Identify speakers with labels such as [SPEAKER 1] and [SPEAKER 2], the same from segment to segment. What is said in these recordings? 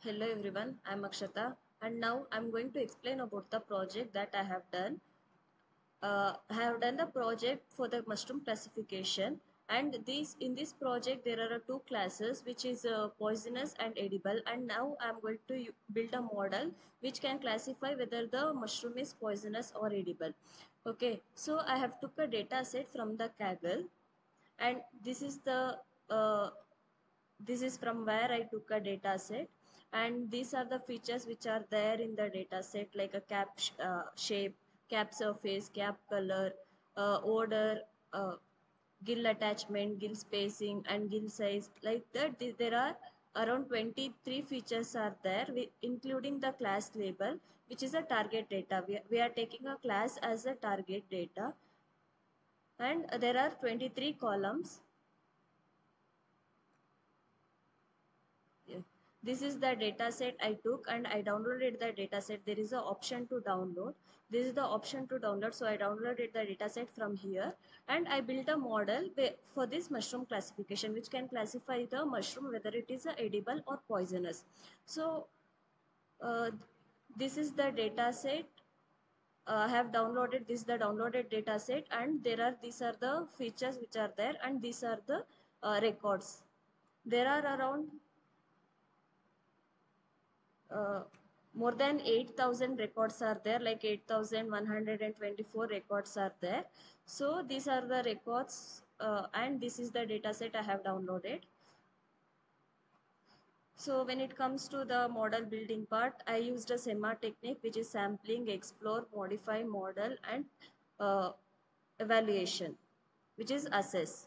[SPEAKER 1] Hello everyone, I'm Akshata and now I'm going to explain about the project that I have done. I have done the project for the mushroom classification, and this in this project there are two classes which is poisonous and edible, and now I'm going to build a model which can classify whether the mushroom is poisonous or edible. Okay, so I have took a data set from the Kaggle, and uh, this is from where I took a data set, and these are the features which are there in the data set, like a shape, cap surface, cap color, odor, gill attachment, gill spacing, and gill size. Like that, there are around 23 features are there, including the class label, which is a target data. We are taking a class as a target data, and there are 23 columns. Yeah. This is the data set I took and I downloaded the data set. There is an option to download. This is the option to download. So I downloaded the data set from here, and I built a model for this mushroom classification, which can classify the mushroom whether it is edible or poisonous. So uh, this is the data set. I have downloaded this the downloaded data set, and these are the features which are there, and these are the records. There are around uh, more than 8,000 records are there, like 8,124 records are there. So these are the records, and this is the data set I have downloaded. So when it comes to the model building part, I used a SEMA technique, which is sampling, explore, modify, model, and uh, evaluation, which is assess.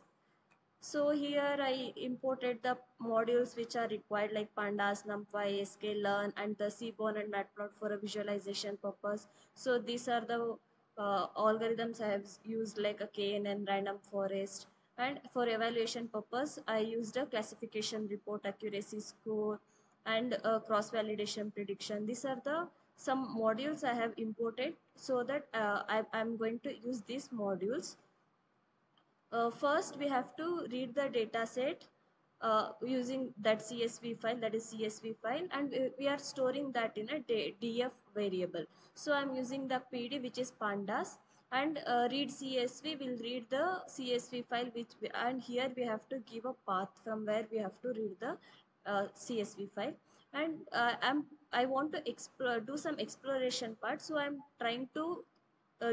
[SPEAKER 1] So here I imported the modules which are required, like pandas, numpy, sklearn, and the seaborn and matplotlib for a visualization purpose. So these are the algorithms I have used, like a KNN, random forest. And for evaluation purpose, I used a classification report, accuracy score, and cross validation prediction. These are the some modules I have imported, so that I'm going to use these modules. First, we have to read the data set using that CSV file, that is CSV file, and we are storing that in a DF variable. So I'm using the PD, which is pandas, and read CSV will read the CSV file, and here we have to give a path from where we have to read the CSV file. And I want to explore, do some exploration part, so I'm trying to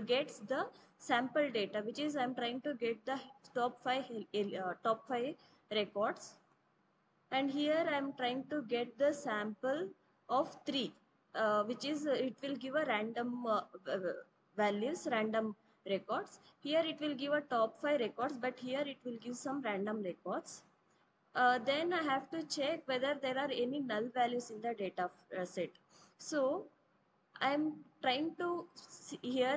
[SPEAKER 1] gets the sample data, which is I'm trying to get the top 5 records, and here I'm trying to get the sample of 3, which is it will give a random values, random records. Here it will give a top 5 records, but here it will give some random records. Then I have to check whether there are any null values in the data set. So I'm trying to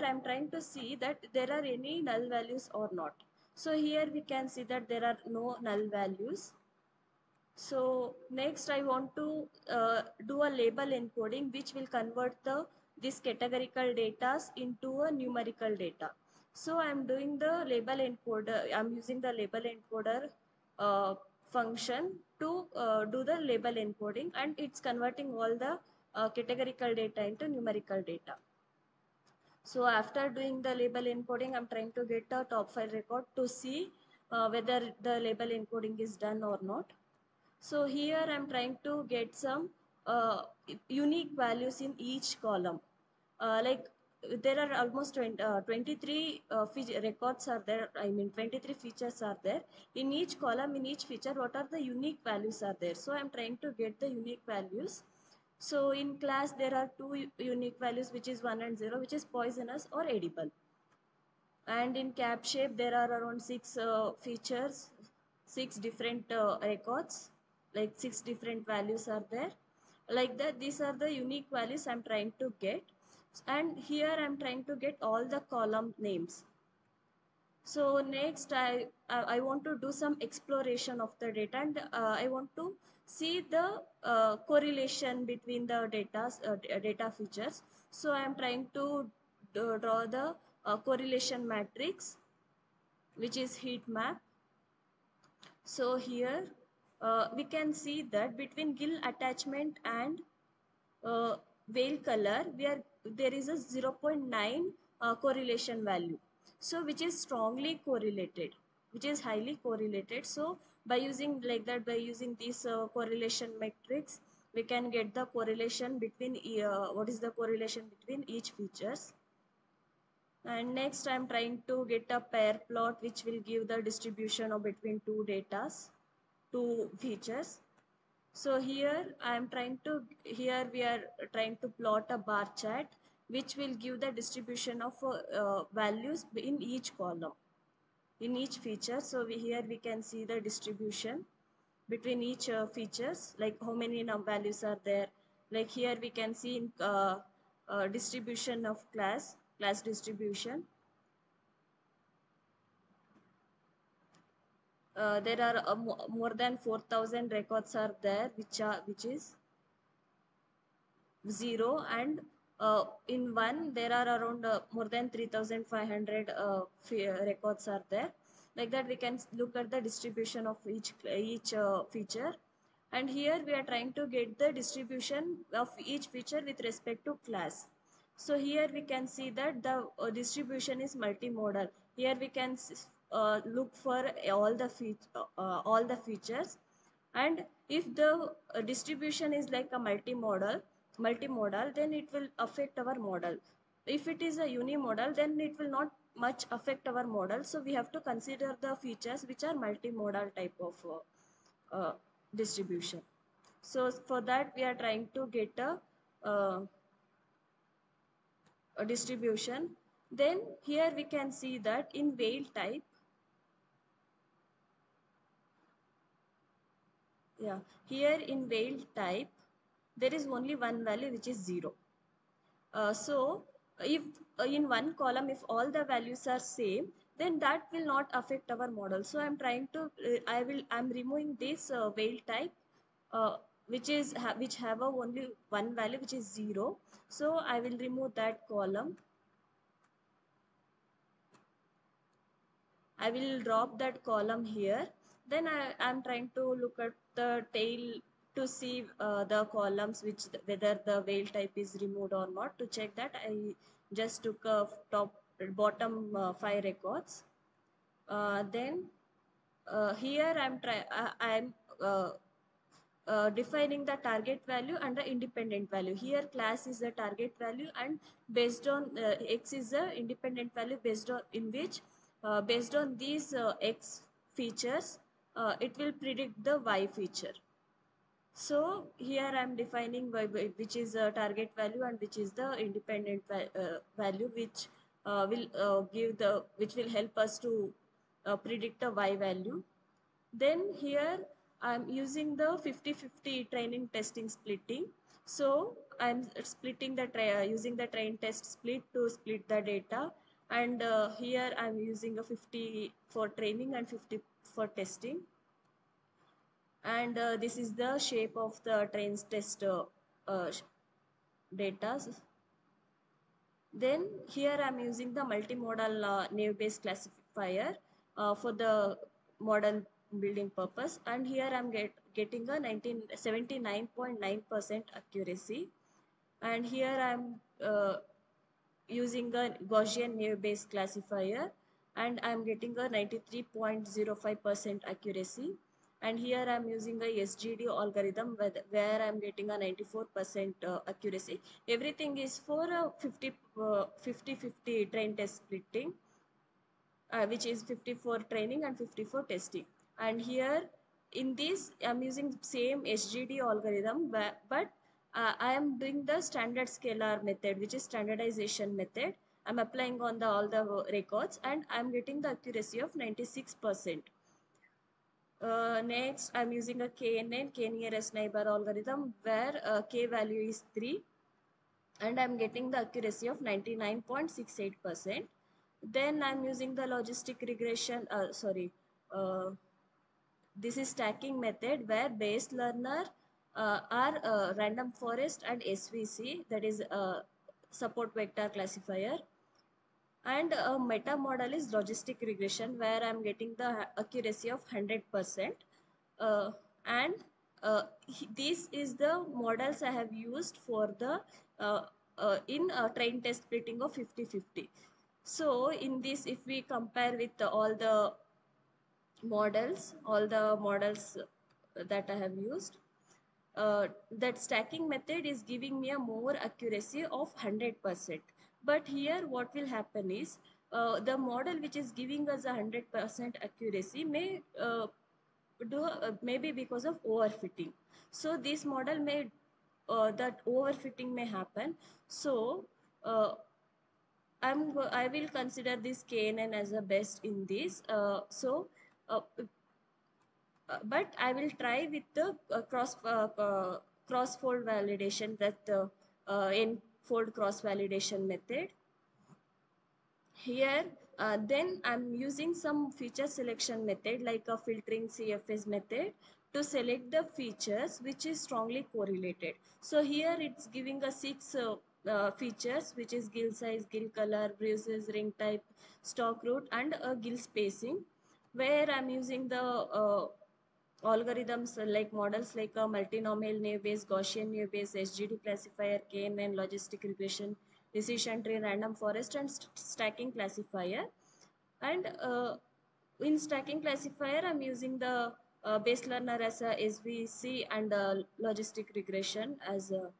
[SPEAKER 1] I'm trying to see that there are any null values or not. So here we can see that there are no null values. So next I want to do a label encoding, which will convert this categorical data into a numerical data. So I'm doing the label encoder. I'm using the label encoder uh, function to do the label encoding, and it's converting all the categorical data into numerical data. So after doing the label encoding, I'm trying to get the top 5 record to see whether the label encoding is done or not. So here I'm trying to get some unique values in each column. Like there are almost 23 records are there. I mean 23 features are there. In each column, in each feature, what are the unique values are there? So I'm trying to get the unique values. So in class, there are two unique values, which is 1 and 0, which is poisonous or edible. And in cap shape, there are around 6 features, 6 different records, like 6 different values are there. Like that, these are the unique values I'm trying to get. And here I'm trying to get all the column names. So next, I want to do some exploration of the data, and I want to see the correlation between the data features. So I am trying to draw the correlation matrix, which is heat map. So here we can see that between gill attachment and uh, veil color, there is a 0.9 correlation value. So which is strongly correlated, which is highly correlated. So by using like that, by using this correlation matrix, we can get the correlation between what is the correlation between each features. And next I'm trying to get a pair plot which will give the distribution of between two features. So here we are trying to plot a bar chart which will give the distribution of values in each column, in each feature. So here we can see the distribution between each features, like how many values are there. Like here we can see in distribution of class distribution. There are more than 4,000 records are there, which is 0, and in one there are around more than 3,500 records are there. Like that we can look at the distribution of each feature, and here we are trying to get the distribution of each feature with respect to class. So here we can see that the distribution is multimodal. Here we can look for all the features, and if the distribution is like a multimodal, then it will affect our model. If it is a unimodal, then it will not much affect our model. So we have to consider the features which are multimodal type of distribution. So for that we are trying to get a distribution. Then here we can see that in veil type, yeah, here in veil type there is only one value which is 0. So if in one column if all the values are same, then that will not affect our model. So I'm trying to I'm removing this veil type uh, which have a only one value which is 0. So I will remove that column. I will drop that column here. Then am trying to look at the tail to see the columns whether the veil type is removed or not. To check that, I just took a bottom 5 records. Then here I'm defining the target value and the independent value. Here class is the target value, and based on x is the independent value, based on in which based on these x features it will predict the y feature. So here I am defining which is a target value and which is the independent value, which which will help us to predict the y value. Then here I'm using the 50-50 training testing splitting. So I'm splitting using the train test split to split the data, and here I'm using a 50 for training and 50 for testing. And this is the shape of the trains test uh, data. Then here I'm using the multimodal naive-Bayes classifier for the model building purpose, and here I'm getting a 79.9% accuracy, and here I'm using a Gaussian naive-Bayes classifier, and I'm getting a 93.05% accuracy. And here I'm using a SGD algorithm where I'm getting a 94% accuracy. Everything is for a 50-50 train test splitting, which is 50 for training and 50 for testing. And here in this I'm using same SGD algorithm, but I am doing the standard scalar method, which is standardization method. I'm applying on all the records, and I'm getting the accuracy of 96%. Next, I'm using a KNN, K nearest neighbor algorithm, where K value is 3, and I'm getting the accuracy of 99.68%. Then I'm using the logistic regression, this is stacking method where Bayes learner are random forest and SVC, that is support vector classifier. And a meta model is logistic regression where I'm getting the accuracy of 100%. and this is the models I have used for the in train test splitting of 50-50. So in this, if we compare with all the models that I have used, that stacking method is giving me a more accuracy of 100%. But here what will happen is, the model which is giving us a 100% accuracy may maybe because of overfitting. So this model may that overfitting may happen. So I will consider this KNN as a best in this. Uh, but I will try with the cross fold validation, that n fold cross validation method. Here, then I'm using some feature selection method like a filtering CFS method to select the features which is strongly correlated. So here it's giving us 6 features, which is gill size, gill color, bruises, ring type, stalk route, and gill spacing, where I'm using the algorithms like models like a multinomial naive Bayes, Gaussian naive Bayes, SGD classifier, KNN, logistic regression, decision tree, random forest, and stacking classifier. And in stacking classifier, I'm using the base learner as a SVC, and logistic regression as a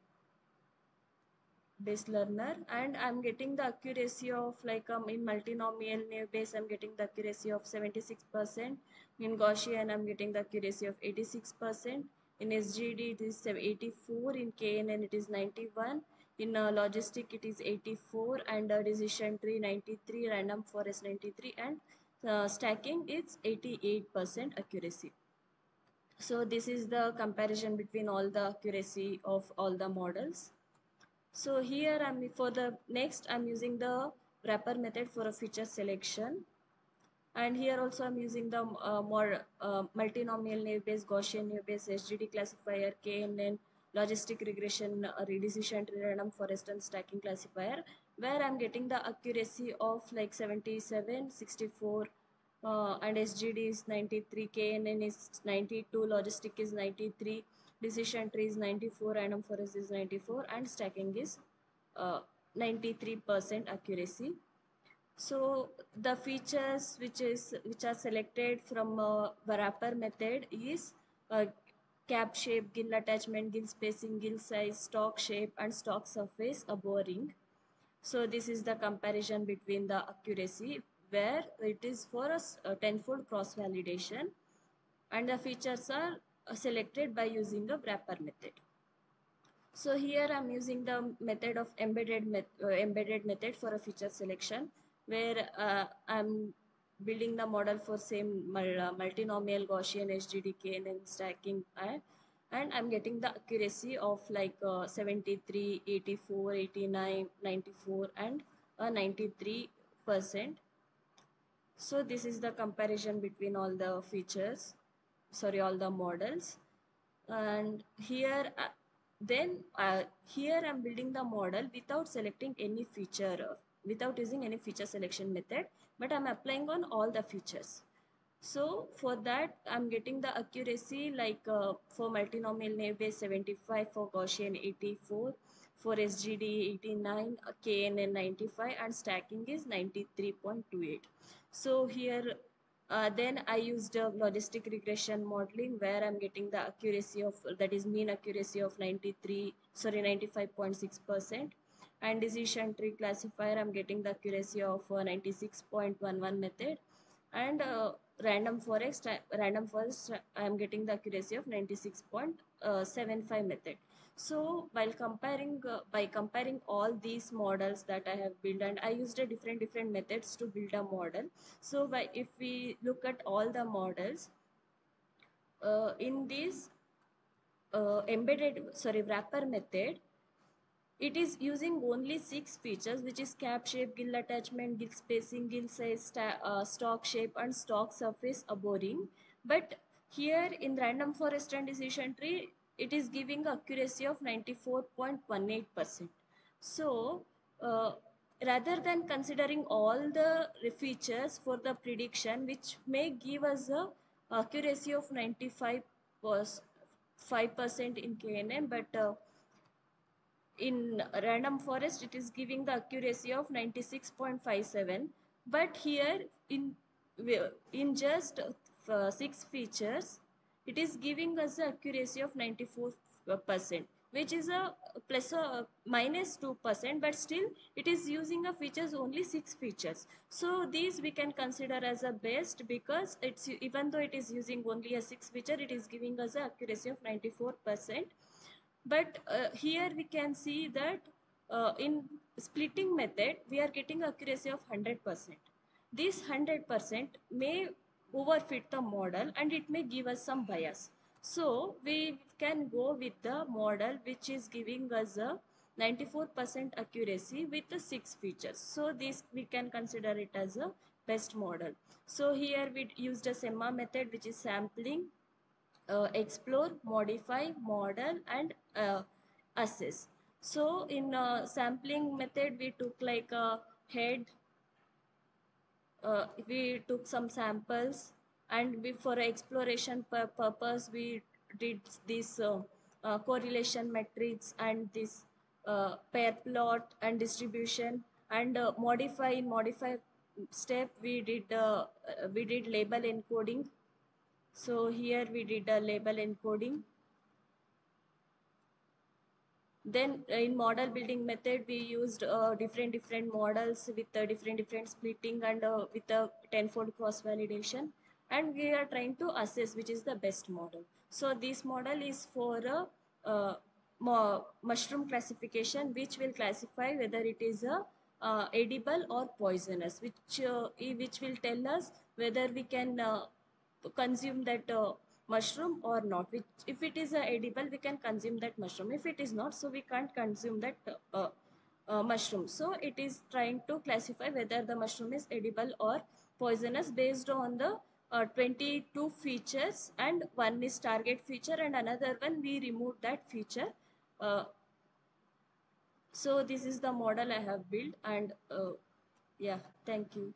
[SPEAKER 1] base learner, and I'm getting the accuracy of like in multinomial naive Bayes I'm getting the accuracy of 76%. In Gaussian I'm getting the accuracy of 86%. In SGD it is 84. In KNN it is 91. In logistic it is 84, and decision tree 93, random forest 93, and stacking it's 88% accuracy. So this is the comparison between all the accuracy of all the models. So here I'm using the wrapper method for a feature selection, and here also I'm using the more multinomial naive Bayes, Gaussian naive Bayes, SGD classifier, KNN, logistic regression, redecision tree, random forest, and stacking classifier, where I'm getting the accuracy of like 77, 64, and SGD is 93, KNN is 92, logistic is 93, decision tree is 94, random forest is 94, and stacking is 93% accuracy. So the features which are selected from the wrapper method is cap shape, gill attachment, gill spacing, gill size, stalk shape, and stalk surface, a boring. So this is the comparison between the accuracy, where it is for a tenfold cross validation, and the features are selected by using the wrapper method. So here I'm using the method of embedded method for a feature selection, where I'm building the model for same multinomial Gaussian SGD KNN stacking, and I'm getting the accuracy of like 73, 84, 89, 94, and 93%. So this is the comparison between all the features, all the models. And here here I'm building the model without selecting any feature, without using any feature selection method, but I'm applying on all the features. So for that I'm getting the accuracy like for multinomial naive Bayes 75, for Gaussian 84, for SGD 89, KNN 95, and stacking is 93.28. So here then I used logistic regression modeling, where I'm getting the accuracy of, that is mean accuracy of 95.6%, and decision tree classifier I'm getting the accuracy of 96.11 method, and random forest I am getting the accuracy of 96.75 method. So while comparing by comparing all these models that I have built, and I used a different methods to build a model. So if we look at all the models in this wrapper method, it is using only 6 features, which is cap shape, gill attachment, gill spacing, gill size, stalk shape, and stalk surface, a boring. But here in random forest and decision tree, it is giving accuracy of 94.18%. So rather than considering all the features for the prediction, which may give us a accuracy of 95 was 5% in KNN, but in random forest it is giving the accuracy of 96.57. But here in in just 6 features, it is giving us the accuracy of 94%, which is a plus a minus 2%, but still it is using a features only 6 features. So these we can consider as a best, because it's, even though it is using only a 6 feature, it is giving us a accuracy of 94%. But here we can see that in splitting method we are getting accuracy of 100%. This 100% may overfit the model and it may give us some bias. So we can go with the model which is giving us a 94% accuracy with the 6 features. So this we can consider it as a best model. So here we used a SEMMA method, which is sampling, explore, modify, model, and assess. So in sampling method, we took like a head, we took some samples, and we, for exploration purpose, we did this correlation matrix and this pair plot and distribution. And modify step, we did label encoding. So here we did a label encoding. Then in model building method, we used different models with different splitting and with a tenfold cross validation. And we are trying to assess which is the best model. So this model is for a mushroom classification, which will classify whether it is a edible or poisonous, which will tell us whether we can consume that mushroom or not. Which, if it is edible, we can consume that mushroom. If it is not, so we can't consume that mushroom. So it is trying to classify whether the mushroom is edible or poisonous based on the 22 features, and one is target feature and another one we remove that feature. uh, so this is the model I have built. And yeah, thank you.